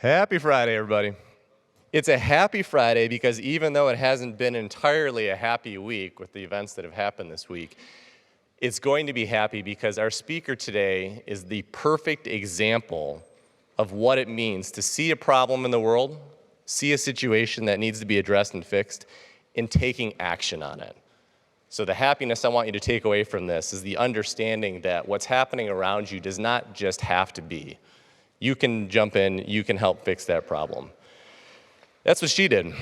Happy Friday, everybody. It's a happy Friday because even though it hasn't been entirely a happy week with the events that have happened this week, it's going to be happy because our speaker today is the perfect example of what it means to see a problem in the world, see a situation that needs to be addressed and fixed, and taking action on it. So the happiness I want you to take away from this is the understanding that what's happening around you does not just have to be. You can jump in, you can help fix that problem. That's what she did.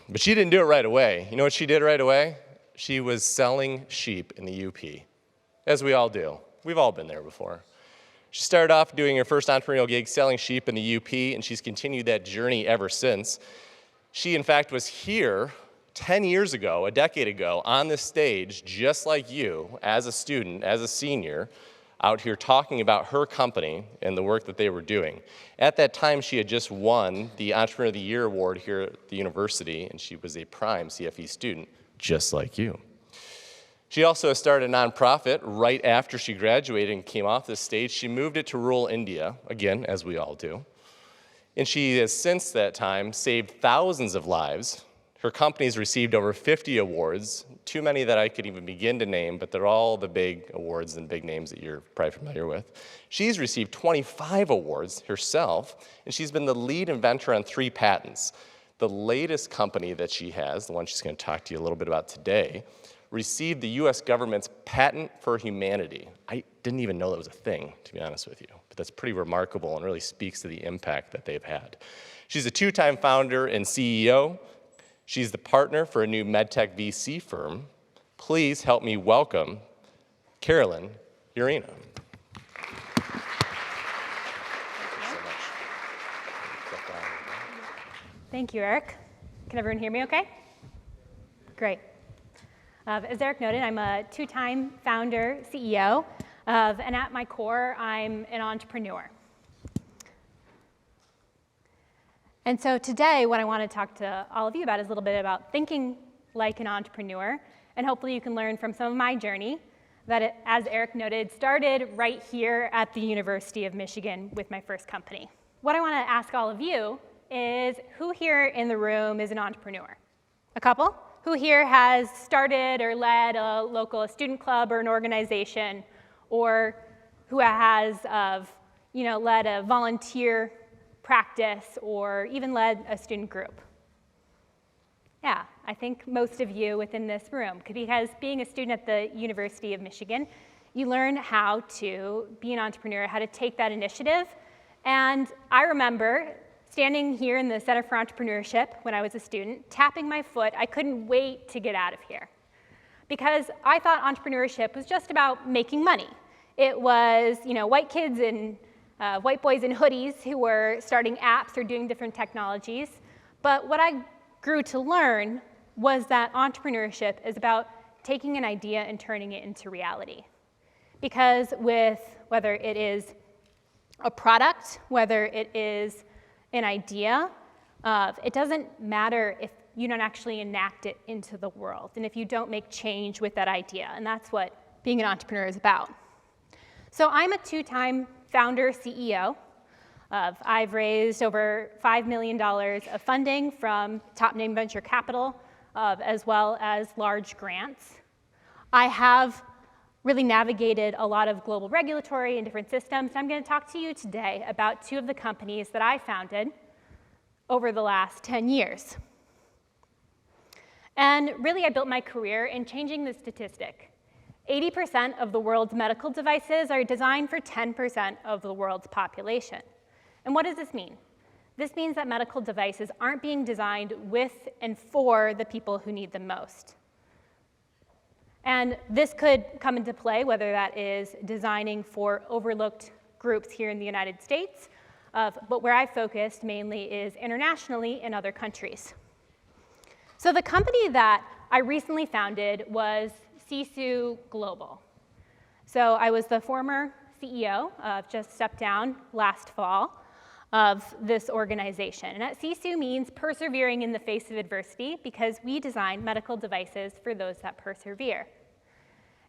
But she didn't do it right away. You know what she did right away? She was selling sheep in the UP, as we all do. We've all been there before. She started off doing her first entrepreneurial gig selling sheep in the UP, and she's continued that journey ever since. She, in fact, was here 10 years ago, a decade ago, on this stage, just like you, as a student, as a senior, out here talking about her company and the work that they were doing. At that time, she had just won the Entrepreneur of the Year award here at the university, and she was a prime CFE student, just like you. She also started a nonprofit right after she graduated and came off the stage. She moved it to rural India, again, as we all do. And she has since that time saved thousands of lives. Her company's received over 50 awards, too many that I could even begin to name, but they're all the big awards and big names that you're probably familiar with. She's received 25 awards herself, and she's been the lead inventor on 3 patents. The latest company that she has, the one she's going to talk to you a little bit about today, received the US government's Patent for Humanity. I didn't even know that was a thing, to be honest with you, but that's pretty remarkable and really speaks to the impact that they've had. She's a 2-time founder and CEO. She's the partner for a new medtech VC firm. Please help me welcome Carolyn Yarina. Thank you, Eric. Can everyone hear me okay? Great. As Eric noted, I'm a 2-time founder, CEO, and at my core, I'm an entrepreneur. And so today, what I want to talk to all of you about is a little bit about thinking like an entrepreneur, and hopefully you can learn from some of my journey that, it, as Eric noted, started right here at the University of Michigan with my first company. What I want to ask all of you is, who here in the room is an entrepreneur? A couple? Who here has started or led a local student club or an organization, or who has led a volunteer practice or even led a student group? Yeah, I think most of you within this room, because being a student at the University of Michigan, you learn how to be an entrepreneur, how to take that initiative. And I remember standing here in the Center for Entrepreneurship when I was a student, tapping my foot. I couldn't wait to get out of here because I thought entrepreneurship was just about making money. It was, white kids and white boys in hoodies who were starting apps or doing different technologies. But what I grew to learn was that entrepreneurship is about taking an idea and turning it into reality. Because whether it is a product, whether it is an idea, it doesn't matter if you don't actually enact it into the world and if you don't make change with that idea. And that's what being an entrepreneur is about. So I'm a 2-time founder, CEO. I've raised over $5 million of funding from top-name venture capital, as well as large grants. I have really navigated a lot of global regulatory and different systems. And I'm going to talk to you today about 2 of the companies that I founded over the last 10 years. And really, I built my career in changing the statistic. 80% of the world's medical devices are designed for 10% of the world's population. And what does this mean? This means that medical devices aren't being designed with and for the people who need them most. And this could come into play, whether that is designing for overlooked groups here in the United States, but where I focused mainly is internationally in other countries. So the company that I recently founded was Sisu Global. So I was the former CEO, just stepped down last fall, of this organization. And at Sisu means persevering in the face of adversity because we design medical devices for those that persevere.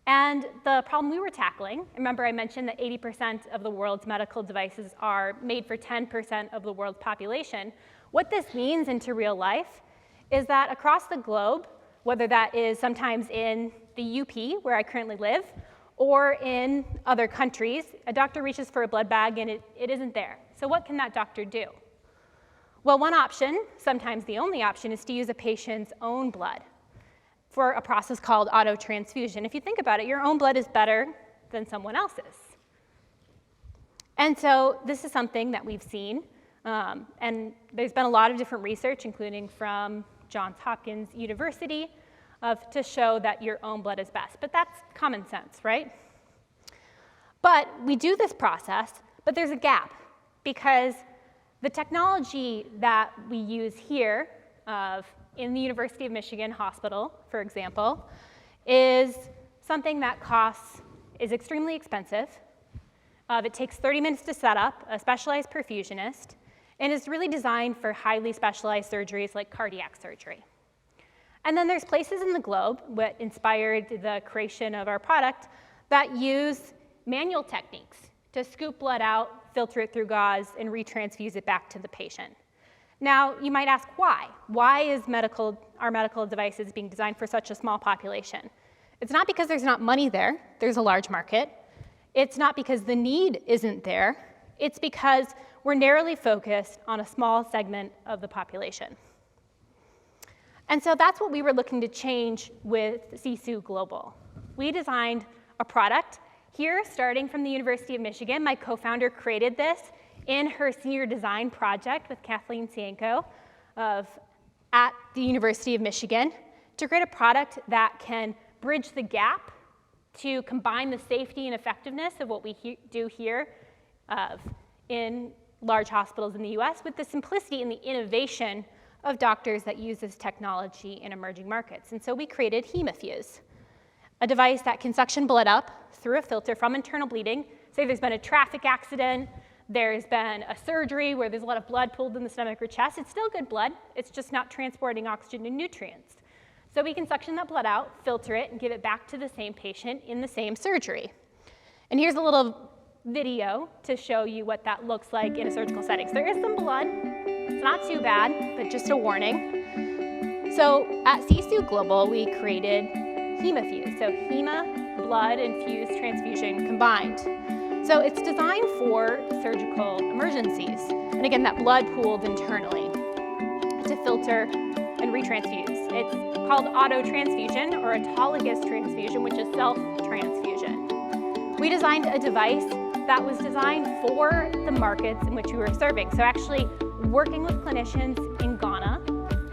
And the problem we were tackling, remember I mentioned that 80% of the world's medical devices are made for 10% of the world's population. What this means into real life is that across the globe, whether that is sometimes in the UP, where I currently live, or in other countries, a doctor reaches for a blood bag and it isn't there. So what can that doctor do? Well, one option, sometimes the only option, is to use a patient's own blood for a process called autotransfusion. If you think about it, your own blood is better than someone else's. And so this is something that we've seen, and there's been a lot of different research, including from Johns Hopkins University, to show that your own blood is best. But that's common sense, right? But we do this process, but there's a gap, because the technology that we use here in the University of Michigan Hospital, for example, is something that is extremely expensive. It takes 30 minutes to set up, a specialized perfusionist, and is really designed for highly specialized surgeries like cardiac surgery. And then there's places in the globe, what inspired the creation of our product, that use manual techniques to scoop blood out, filter it through gauze, and retransfuse it back to the patient. Now, you might ask why. Why is our medical devices being designed for such a small population? It's not because there's not money there. There's a large market. It's not because the need isn't there. It's because we're narrowly focused on a small segment of the population. And so that's what we were looking to change with Sisu Global. We designed a product here, starting from the University of Michigan. My co-founder created this in her senior design project with Kathleen Sienko at the University of Michigan to create a product that can bridge the gap to combine the safety and effectiveness of what we do here in large hospitals in the US with the simplicity and the innovation of doctors that use this technology in emerging markets. And so we created EHour, a device that can suction blood up through a filter from internal bleeding. Say there's been a traffic accident, there's been a surgery where there's a lot of blood pooled in the stomach or chest. It's still good blood, it's just not transporting oxygen and nutrients. So we can suction that blood out, filter it, and give it back to the same patient in the same surgery. And here's a little video to show you what that looks like in a surgical setting. So there is some blood. It's not too bad, but just a warning. So at Sisu Global, we created EHour, so hema, blood, infused transfusion combined. So it's designed for surgical emergencies. And again, that blood pooled internally to filter and retransfuse. It's called autotransfusion or autologous transfusion, which is self-transfusion. We designed a device that was designed for the markets in which we were serving. So actually working with clinicians in Ghana,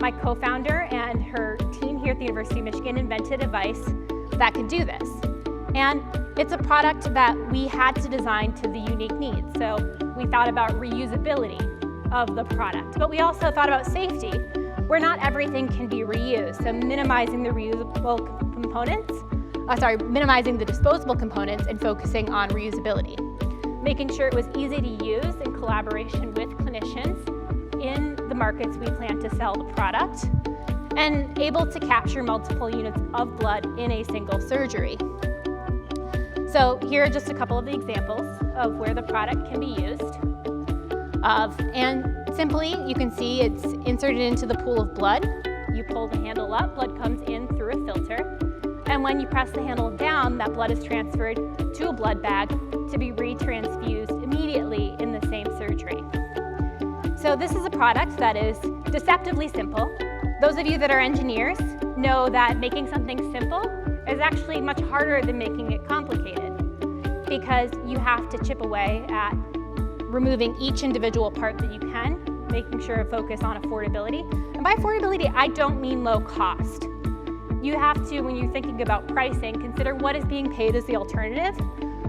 my co-founder and her team here at the University of Michigan invented a device that could do this. And it's a product that we had to design to the unique needs. So we thought about reusability of the product, but we also thought about safety, where not everything can be reused. So minimizing the reusable components, minimizing the disposable components and focusing on reusability. Making sure it was easy to use in collaboration with clinicians in the markets we plan to sell the product, and able to capture multiple units of blood in a single surgery. So here are just a couple of the examples of where the product can be used. And simply, you can see it's inserted into the pool of blood. You pull the handle up, blood comes in through a filter. And when you press the handle down, that blood is transferred to a blood bag to be retransfused immediately in the same surgery. So this is a product that is deceptively simple. Those of you that are engineers know that making something simple is actually much harder than making it complicated, because you have to chip away at removing each individual part that you can, making sure to focus on affordability. And by affordability, I don't mean low cost. You have to, when you're thinking about pricing, consider what is being paid as the alternative,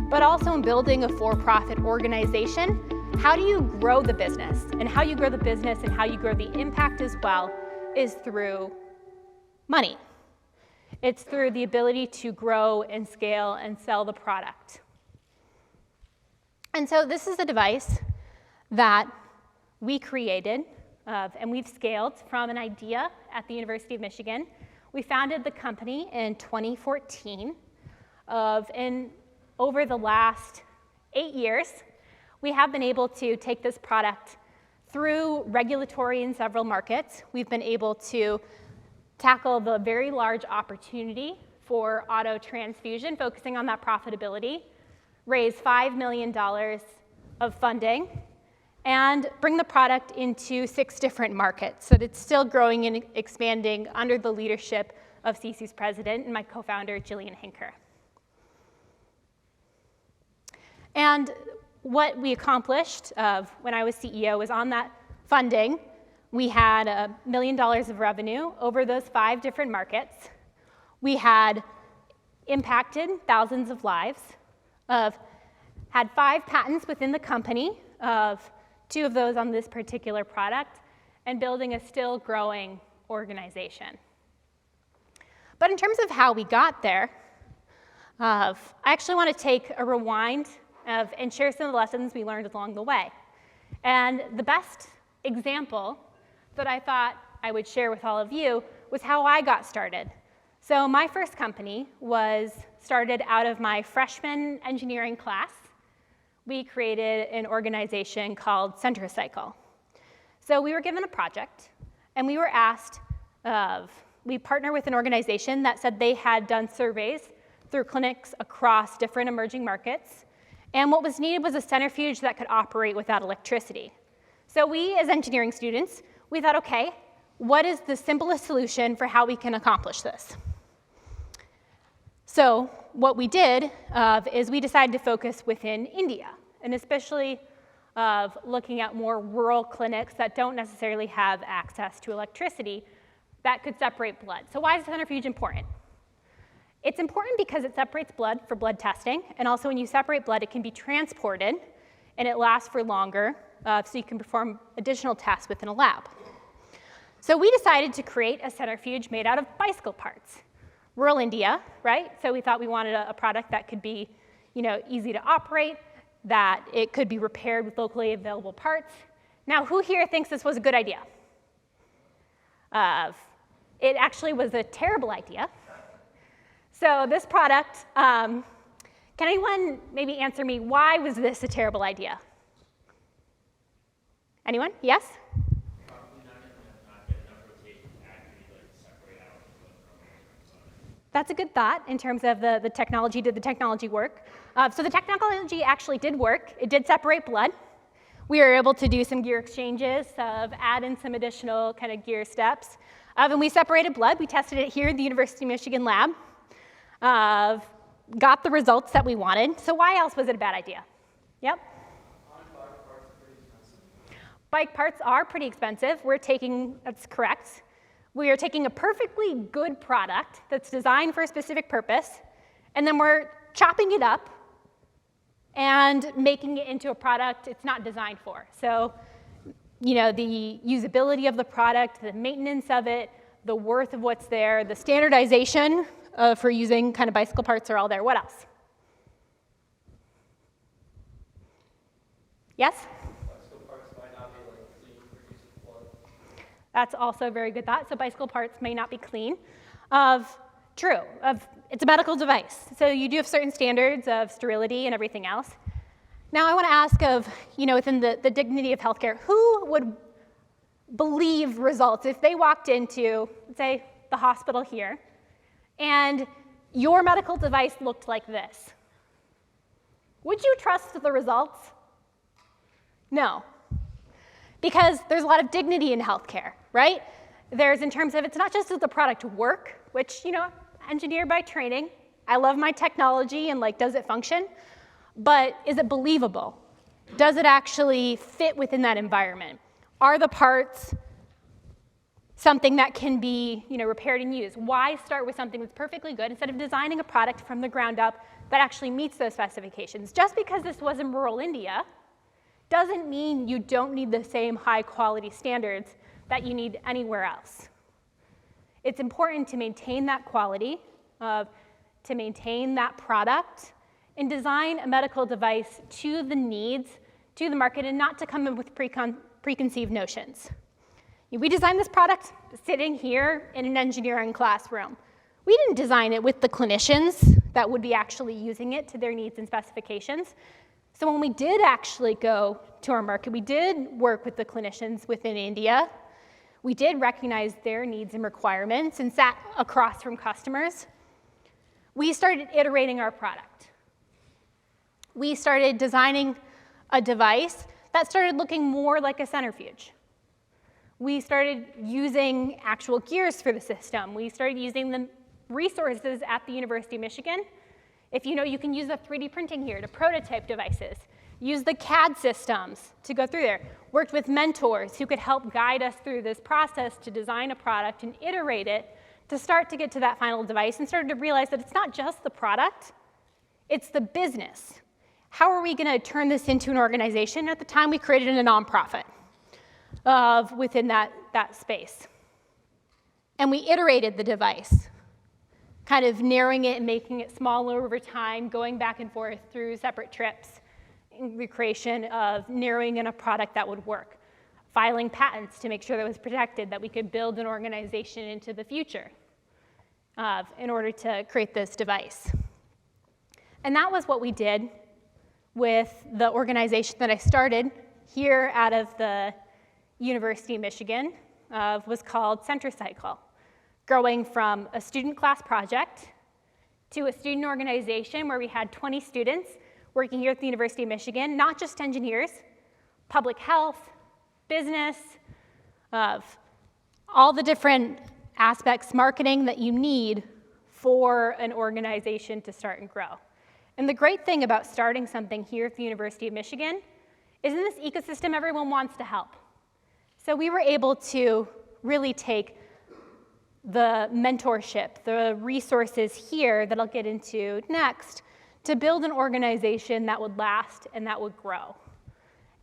but also in building a for-profit organization, how do you grow the business? And how you grow the business and how you grow the impact as well is through money. It's through the ability to grow and scale and sell the product. And so this is a device that we created and we've scaled from an idea at the University of Michigan. We founded the company in 2014. and over the last 8 years, we have been able to take this product through regulatory in several markets. We've been able to tackle the very large opportunity for auto transfusion, focusing on that profitability, raise $5 million of funding, and bring the product into 6 different markets so that it's still growing and expanding under the leadership of Sisu's president and my co-founder, Jillian Hinker. And what we accomplished when I was CEO was on that funding, we had $1 million of revenue over those 5 different markets. We had impacted thousands of lives, had 5 patents within the company, of 2 of those on this particular product, and building a still growing organization. But in terms of how we got there, I actually want to take a rewind and share some of the lessons we learned along the way. And the best example that I thought I would share with all of you was how I got started. So my first company was started out of my freshman engineering class. We created an organization called Centrocycle. So we were given a project, and we were asked, we partnered with an organization that said they had done surveys through clinics across different emerging markets, and what was needed was a centrifuge that could operate without electricity. So we, as engineering students, we thought, okay, what is the simplest solution for how we can accomplish this? So what we did is we decided to focus within India, and especially looking at more rural clinics that don't necessarily have access to electricity that could separate blood. So why is centrifuge important? It's important because it separates blood for blood testing, and also when you separate blood, it can be transported, and it lasts for longer, so you can perform additional tests within a lab. So we decided to create a centrifuge made out of bicycle parts. Rural India, right? So we thought we wanted a product that could be, easy to operate, that it could be repaired with locally available parts. Now, who here thinks this was a good idea? It actually was a terrible idea. So this product, can anyone maybe answer me, why was this a terrible idea? Anyone? Yes? That's a good thought in terms of the technology. Did the technology work? So the technology actually did work. It did separate blood. We were able to do some gear exchanges, add in some additional kind of gear steps. And we separated blood. We tested it here at the University of Michigan lab. Got the results that we wanted. So why else was it a bad idea? Yep? Bike parts are pretty expensive. That's correct. We are taking a perfectly good product that's designed for a specific purpose, and then we're chopping it up and making it into a product it's not designed for. So, the usability of the product, the maintenance of it, the worth of what's there, the standardization for using kind of bicycle parts are all there. What else? Yes? Bicycle parts might not be clean for use of blood. That's also a very good thought. So bicycle parts may not be clean. True. It's a medical device. So you do have certain standards of sterility and everything else. Now I want to ask within the dignity of healthcare, who would believe results if they walked into, say, the hospital here, and your medical device looked like this? Would you trust the results? No. Because there's a lot of dignity in healthcare, right? There's in terms of, it's not just does the product work, which, engineered by training. I love my technology and does it function? But is it believable? Does it actually fit within that environment? Are the parts something that can be, repaired and used? Why start with something that's perfectly good instead of designing a product from the ground up that actually meets those specifications? Just because this was in rural India doesn't mean you don't need the same high quality standards that you need anywhere else. It's important to maintain that quality, to maintain that product, and design a medical device to the needs, to the market, and not to come in with preconceived notions. We designed this product sitting here in an engineering classroom. We didn't design it with the clinicians that would be actually using it to their needs and specifications. So when we did actually go to our market, we did work with the clinicians within India. We did recognize their needs and requirements and sat across from customers. We started iterating our product. We started designing a device that started looking more like a centrifuge. We started using actual gears for the system. We started using the resources at the University of Michigan. If you know, you can use the 3D printing here to prototype devices. Use the CAD systems to go through there. Worked with mentors who could help guide us through this process to design a product and iterate it to start to get to that final device, and started to realize that it's not just the product, it's the business. How are we going to turn this into an organization? At the time, we created a nonprofit within that space. And we iterated the device, kind of narrowing it and making it smaller over time, going back and forth through separate trips, in the creation of narrowing in a product that would work, filing patents to make sure that it was protected, that we could build an organization into the future in order to create this device. And that was what we did with the organization that I started here out of the University of Michigan, was called CentriCycle, growing from a student class project to a student organization where we had 20 students working here at the University of Michigan, not just engineers, public health, business, all the different aspects, marketing that you need for an organization to start and grow. And the great thing about starting something here at the University of Michigan is in this ecosystem, everyone wants to help. So we were able to really take the mentorship, the resources here that I'll get into next, to build an organization that would last and that would grow.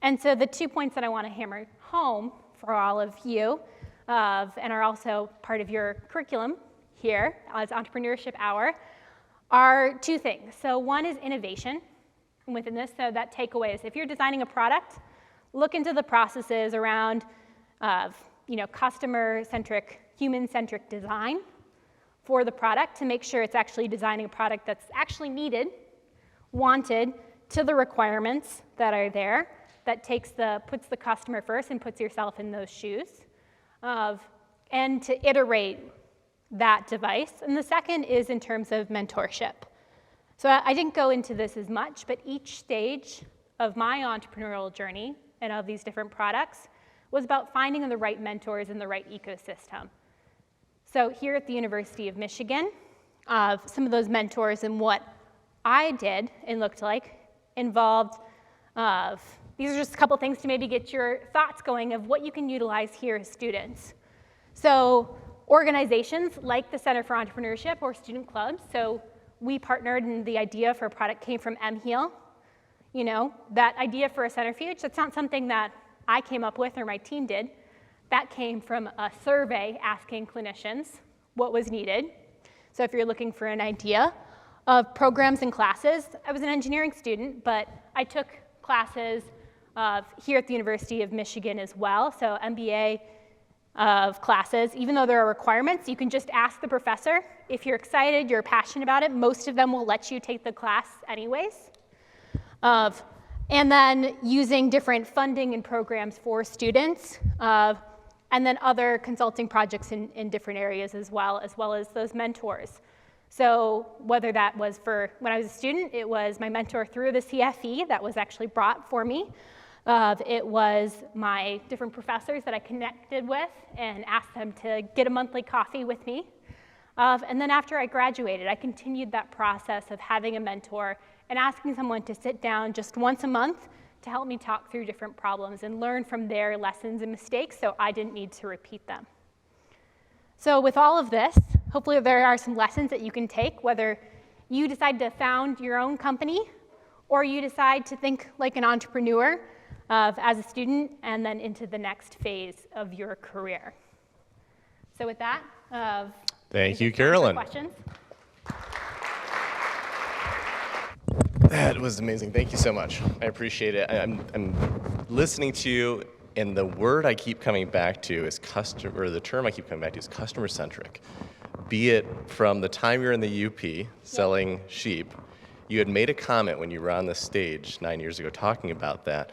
And so the 2 points that I want to hammer home for all of you, and are also part of your curriculum here as Entrepreneurship Hour, are 2 things. So one is innovation within this, so that takeaway is if you're designing a product, look into the processes around customer-centric, human-centric design for the product to make sure it's actually designing a product that's actually needed, wanted, to the requirements that are there, that puts the customer first and puts yourself in those shoes, and to iterate that device. And the second is in terms of mentorship. So I didn't go into this as much, but each stage of my entrepreneurial journey and of these different products was about finding the right mentors in the right ecosystem. So here at the University of Michigan, some of those mentors and what I did and looked like involved, these are just a couple things to maybe get your thoughts going of what you can utilize here as students. So organizations like the Center for Entrepreneurship or student clubs, so we partnered and the idea for a product came from EHour. That idea for a centrifuge, that's not something that I came up with or my team did. That came from a survey asking clinicians what was needed. So if you're looking for an idea of programs and classes, I was an engineering student, but I took classes here at the University of Michigan as well, so MBA of classes. Even though there are requirements, you can just ask the professor. If you're excited, you're passionate about it, most of them will let you take the class anyways. And then using different funding and programs for students, and then other consulting projects in different areas as well as those mentors. So whether that was for when I was a student, it was my mentor through the CFE that was actually brought for me. It was my different professors that I connected with and asked them to get a monthly coffee with me. And then after I graduated, I continued that process of having a mentor and asking someone to sit down just once a month to help me talk through different problems and learn from their lessons and mistakes so I didn't need to repeat them. So with all of this, hopefully there are some lessons that you can take, whether you decide to found your own company or you decide to think like an entrepreneur as a student and then into the next phase of your career. So with that, thank you, Carolyn. Questions? That was amazing. Thank you so much. I appreciate it. I'm listening to you, and the word I keep coming back to is the term I keep coming back to is customer-centric. be it from the time you're in the UP selling sheep. You had made a comment when you were on the stage 9 years ago talking about that,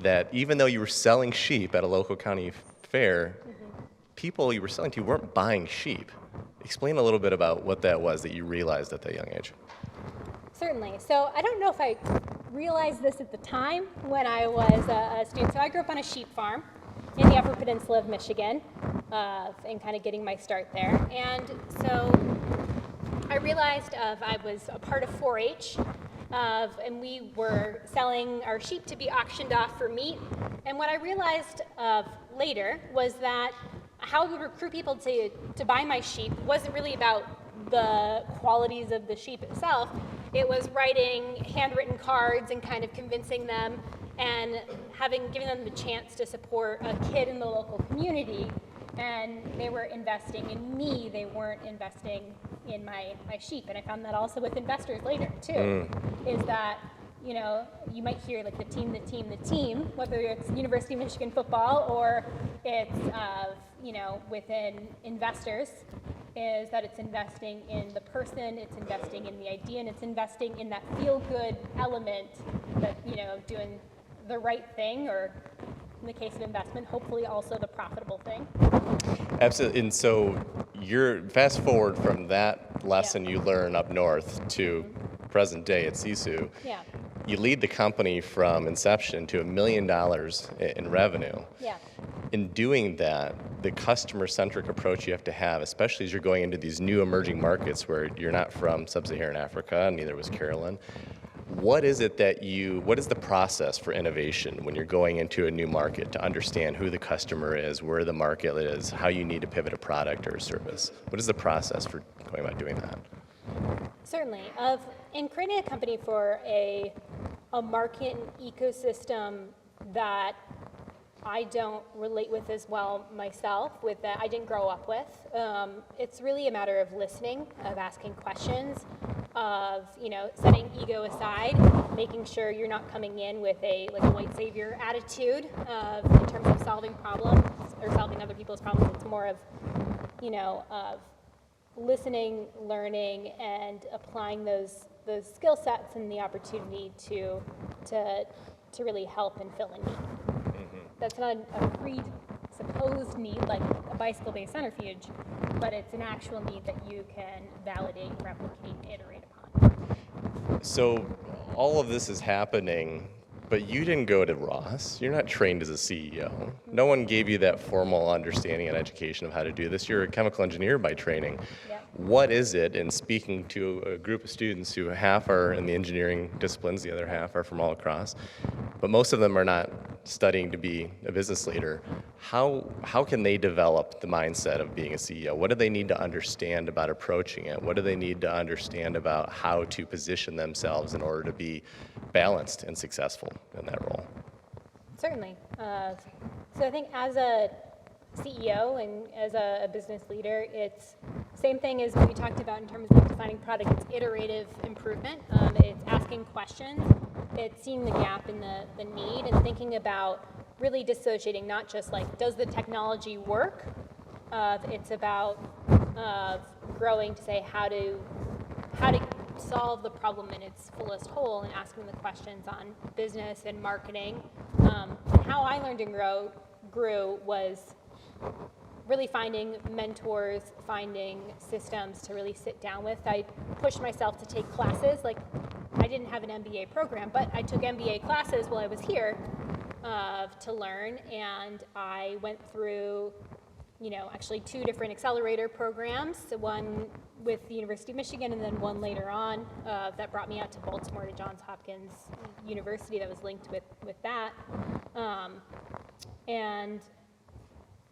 that even though you were selling sheep at a local county fair, people you were selling to weren't buying sheep. Explain a little bit about what that was that you realized at that young age. Certainly. So I don't know if I realized this at the time when I was a student. So I grew up on a sheep farm in the Upper Peninsula of Michigan, and kind of getting my start there. And so I realized I was a part of 4-H, and we were selling our sheep to be auctioned off for meat. And what I realized later was that how I would recruit people to buy my sheep wasn't really about the qualities of the sheep itself. It was writing handwritten cards and kind of convincing them and giving them the chance to support a kid in the local community. And they were investing in me, they weren't investing in my sheep. And I found that also with investors later too, is that, you know, you might hear like the team, whether it's University of Michigan football or it's, you know, within investors, is that it's investing in the person, it's investing in the idea, and it's investing in that feel-good element that, you know, doing the right thing, or in the case of investment, hopefully also the profitable thing. Absolutely. And so you're fast forward from that lesson you learn up north to present day at Sisu. Yeah. You lead the company from inception to $1 million in revenue. Yeah. In doing that, the customer-centric approach you have to have, especially as you're going into these new emerging markets where you're not from sub-Saharan Africa, and neither was Carolyn. What is the process for innovation when you're going into a new market to understand who the customer is, where the market is, how you need to pivot a product or a service? What is the process for going about doing that? Certainly. In creating a company for a market and ecosystem that I don't relate with as well myself, with that I didn't grow up with, it's really a matter of listening, of asking questions, of, you know, setting ego aside, making sure you're not coming in with a white savior attitude in terms of solving problems or solving other people's problems. It's more of, you know, of listening, learning, and applying those skill sets and the opportunity to really help and fill a need. That's not a presupposed need like a bicycle-based centrifuge, but it's an actual need that you can validate, replicate, iterate upon. So all of this is happening, but you didn't go to Ross. You're not trained as a CEO. No one gave you that formal understanding and education of how to do this. You're a chemical engineer by training. Yep. What is it, in speaking to a group of students who half are in the engineering disciplines, the other half are from all across, but most of them are not studying to be a business leader, how can they develop the mindset of being a CEO? What do they need to understand about approaching it? What do they need to understand about how to position themselves in order to be balanced and successful in that role? Certainly. So I think as a CEO and as a business leader, it's same thing as what we talked about in terms of defining product. It's iterative improvement. It's asking questions. It's seeing the gap in the need and thinking about really dissociating, not just like, does the technology work? It's about growing to say how to solve the problem in its fullest whole, and asking the questions on business and marketing. And how I learned and grew was really finding mentors, finding systems to really sit down with. I pushed myself to take classes. Like, I didn't have an MBA program, but I took MBA classes while I was here to learn, and I went through, you know, actually 2 different accelerator programs, one with the University of Michigan and then one later on that brought me out to Baltimore to Johns Hopkins University that was linked with that. And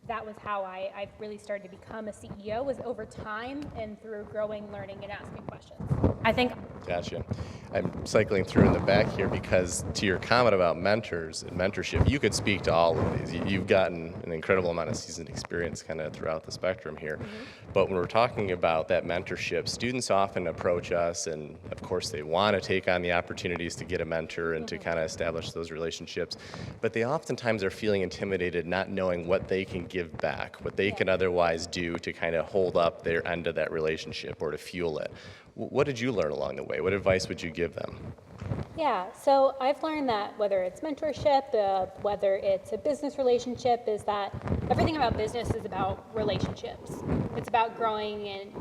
that was how I really started to become a CEO, was over time and through growing, learning, and asking questions. I think. Gotcha. I'm cycling through in the back here because to your comment about mentors and mentorship, you could speak to all of these. You've gotten an incredible amount of seasoned experience kind of throughout the spectrum here. But when we're talking about that mentorship, students often approach us, and of course they want to take on the opportunities to get a mentor and to kind of establish those relationships. But they oftentimes are feeling intimidated, not knowing what they can give back, what they can otherwise do to kind of hold up their end of that relationship or to fuel it. What did you learn along the way? What advice would you give them? Yeah, so I've learned that whether it's mentorship, whether it's a business relationship, is that everything about business is about relationships. It's about growing in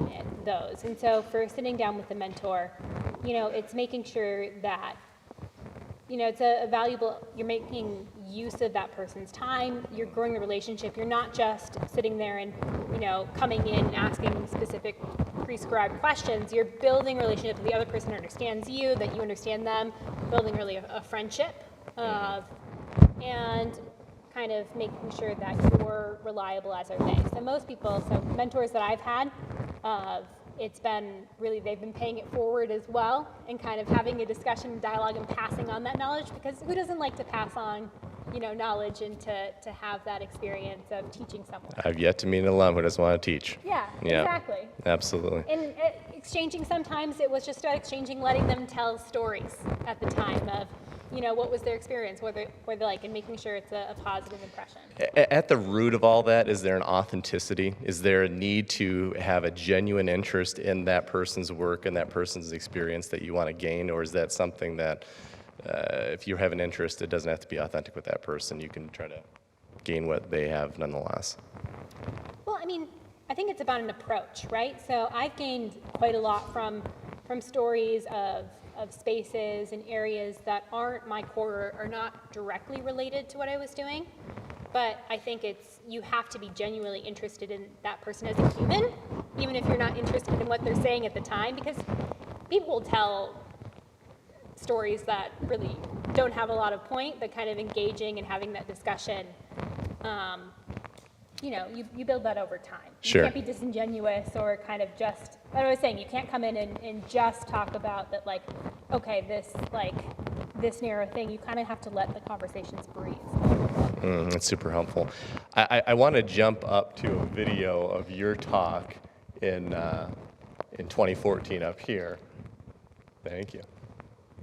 those. And so for sitting down with a mentor, it's making sure that, it's a valuable, you're making use of that person's time, you're growing the relationship, you're not just sitting there and, coming in and asking specific prescribed questions, you're building a relationship that the other person understands you, that you understand them, building really a friendship, and kind of making sure that you're reliable as are they. So most people, mentors that I've had, it's been really, they've been paying it forward as well and kind of having a discussion and dialogue and passing on that knowledge, because who doesn't like to pass on knowledge and to have that experience of teaching someone. I've yet to meet an alum who doesn't want to teach. Yeah, exactly. Absolutely. And exchanging, sometimes it was just about exchanging, letting them tell stories at the time of, what was their experience, what they like, and making sure it's a positive impression. At the root of all that, is there an authenticity? Is there a need to have a genuine interest in that person's work and that person's experience that you want to gain, or is that something that if you have an interest, it doesn't have to be authentic with that person. You can try to gain what they have nonetheless. Well, I think it's about an approach, right? So I've gained quite a lot from stories of spaces and areas that aren't my core or not directly related to what I was doing. But I think you have to be genuinely interested in that person as a human, even if you're not interested in what they're saying at the time, because people will tell stories that really don't have a lot of point, but kind of engaging and having that discussion, you build that over time. Sure. You can't be disingenuous or kind of just, what I was saying, you can't come in and just talk about that, this narrow thing. You kind of have to let the conversations breathe. That's super helpful. I want to jump up to a video of your talk in 2014 up here. Thank you.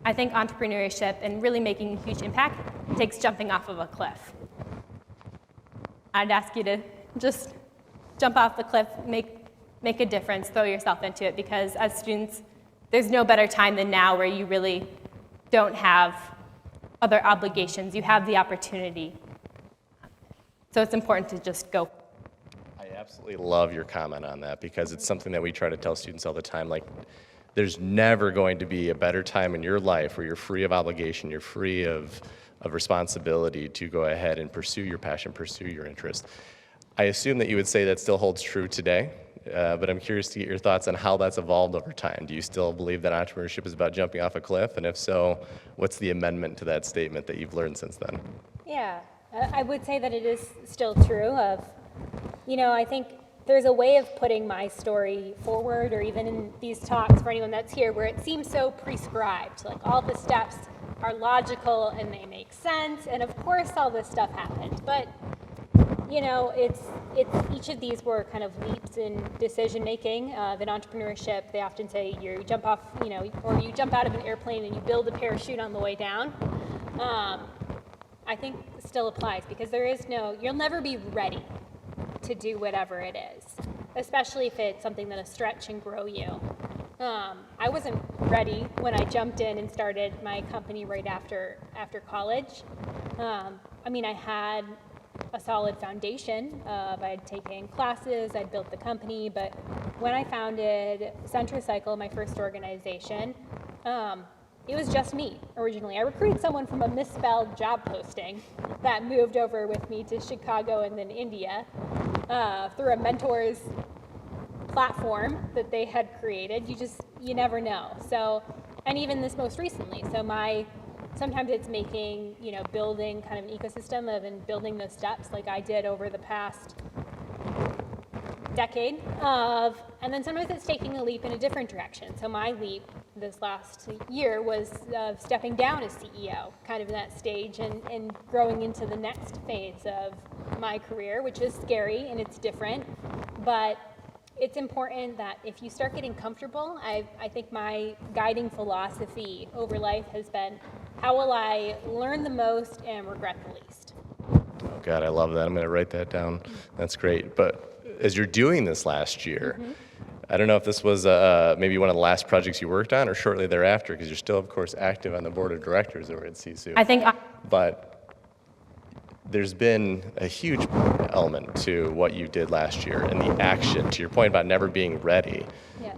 I think entrepreneurship and really making a huge impact takes jumping off of a cliff. I'd ask you to just jump off the cliff, make a difference, throw yourself into it, because as students, there's no better time than now where you really don't have other obligations. You have the opportunity. So it's important to just go. I absolutely love your comment on that, because it's something that we try to tell students all the time. There's never going to be a better time in your life where you're free of obligation, you're free of responsibility to go ahead and pursue your passion, pursue your interest. I assume that you would say that still holds true today, but I'm curious to get your thoughts on how that's evolved over time. Do you still believe that entrepreneurship is about jumping off a cliff? And if so, what's the amendment to that statement that you've learned since then? Yeah, I would say that it is still true of, I think there's a way of putting my story forward, or even in these talks for anyone that's here, where it seems so prescribed. Like all the steps are logical and they make sense, and of course all this stuff happened. But it's each of these were kind of leaps in decision making. In entrepreneurship, they often say you jump off, or you jump out of an airplane and you build a parachute on the way down. I think still applies, because you'll never be ready to do whatever it is, especially if it's something that'll stretch and grow you. I wasn't ready when I jumped in and started my company right after college. I had a solid foundation. I had taken classes, I'd built the company, but when I founded Centricycle, my first organization, it was just me originally. I recruited someone from a misspelled job posting that moved over with me to Chicago and then India through a mentor's platform that they had created. You never know. So, and even this most recently. So sometimes it's making, building kind of an ecosystem and building those steps like I did over the past decade and then sometimes it's taking a leap in a different direction. So my leap this last year was stepping down as CEO, kind of in that stage, and growing into the next phase of my career, which is scary and it's different. But it's important that if you start getting comfortable, I think my guiding philosophy over life has been, how will I learn the most and regret the least? Oh God, I love that. I'm going to write that down. That's great. But as you're doing this last year, I don't know if this was maybe one of the last projects you worked on or shortly thereafter, because you're still, of course, active on the board of directors over at Sisu. I think. But there's been a huge element to what you did last year and the action, to your point about never being ready. Yeah.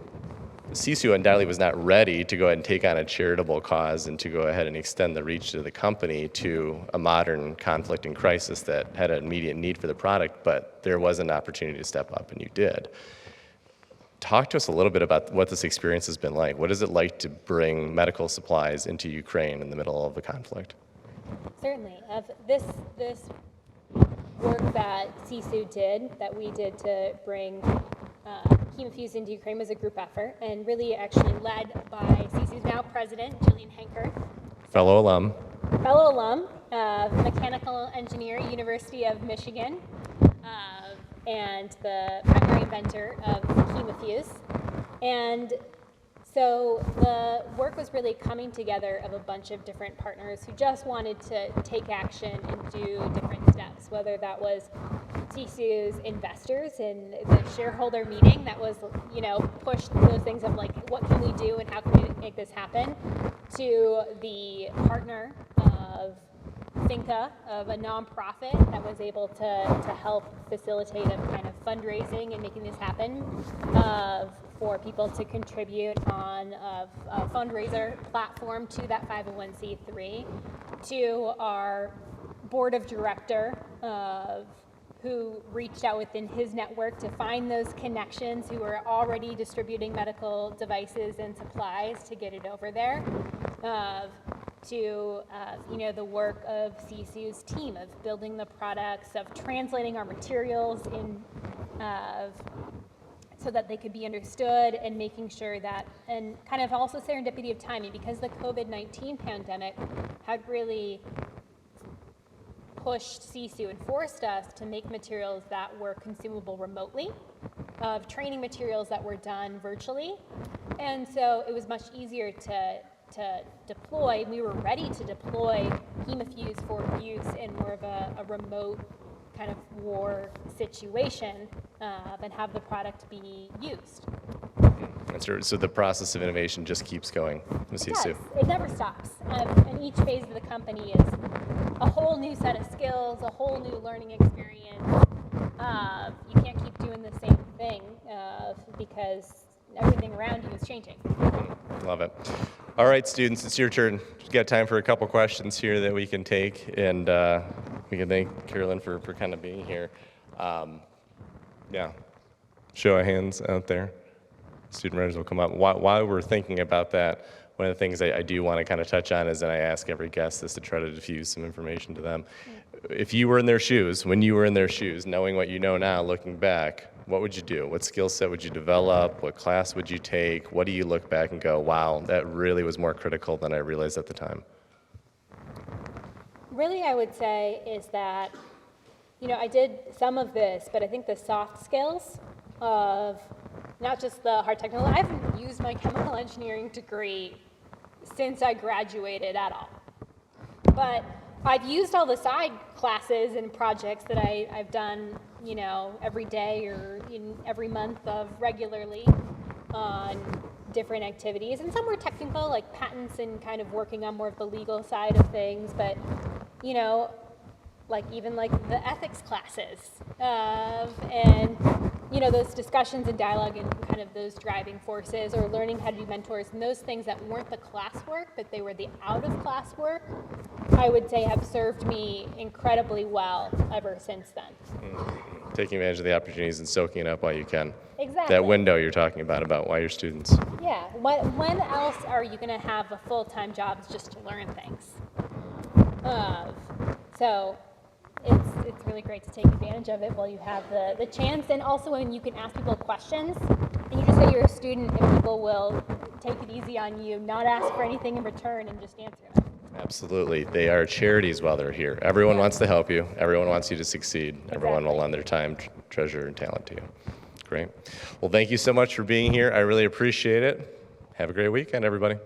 Sisu undoubtedly was not ready to go ahead and take on a charitable cause and to go ahead and extend the reach of the company to a modern conflict and crisis that had an immediate need for the product, but there was an opportunity to step up, and you did. Talk to us a little bit about what this experience has been like. What is it like to bring medical supplies into Ukraine in the middle of a conflict? Certainly. This work that Sisu did, that we did to bring hemofuse into Ukraine, was a group effort, and really actually led by Sisu's now president, Jillian Henker. Fellow alum. Fellow alum, mechanical engineer, University of Michigan, and the primary inventor of hemofuse. And so the work was really coming together of a bunch of different partners who just wanted to take action and do different steps, whether that was Sisu's investors in the shareholder meeting that was, pushed those things of like, what can we do and how can we make this happen, to the partner of Finca, of a nonprofit that was able to help facilitate a kind of fundraising and making this happen, for people to contribute on a fundraiser platform to that 501c3, to our board of director who reached out within his network to find those connections who were already distributing medical devices and supplies to get it over there, to the work of Sisu's team of building the products, of translating our materials in so that they could be understood, and making sure that, and kind of also serendipity of timing, because the COVID-19 pandemic had really pushed Sisu and forced us to make materials that were consumable remotely, of training materials that were done virtually. And so it was much easier to deploy. We were ready to deploy hemofuse for use in more of a remote kind of war situation, and have the product be used. That's right. So the process of innovation just keeps going with Sisu. Yes, it never stops. And each phase of the company is a whole new set of skills, a whole new learning experience. You can't keep doing the same thing because everything around you is changing. Love it. All right, students, it's your turn. Just got time for a couple questions here that we can take, and we can thank Carolyn for kind of being here. Show of hands out there. Student writers will come up. While we're thinking about that, one of the things I do want to kind of touch on is, and I ask every guest this to try to diffuse some information to them. If you were in their shoes, when you were in their shoes, knowing what you know now, looking back, what would you do? What skill set would you develop? What class would you take? What do you look back and go, wow, that really was more critical than I realized at the time? Really, I would say is that, I did some of this, but I think the soft skills of not just the hard technical. I haven't used my chemical engineering degree since I graduated at all. But I've used all the side classes and projects that I've done, every day or every month of regularly on different activities. And some were technical, like patents and kind of working on more of the legal side of things. But, even the ethics classes and those discussions and dialogue and kind of those driving forces, or learning how to be mentors, and those things that weren't the classwork, but they were the out-of-class work, I would say have served me incredibly well ever since then. Taking advantage of the opportunities and soaking it up while you can. Exactly. That window you're talking about why you're students. Yeah. When else are you going to have a full-time job just to learn things? So it's really great to take advantage of it while you have the chance, and also when you can ask people questions And you just say you're a student and people will take it easy on you, not ask for anything in return, and just answer them. Absolutely. They are charities while they're here. Everyone wants to help you. Everyone wants you to succeed. Everyone will lend their time, treasure, and talent to you. Great. Well, thank you so much for being here. I really appreciate it. Have a great weekend, everybody.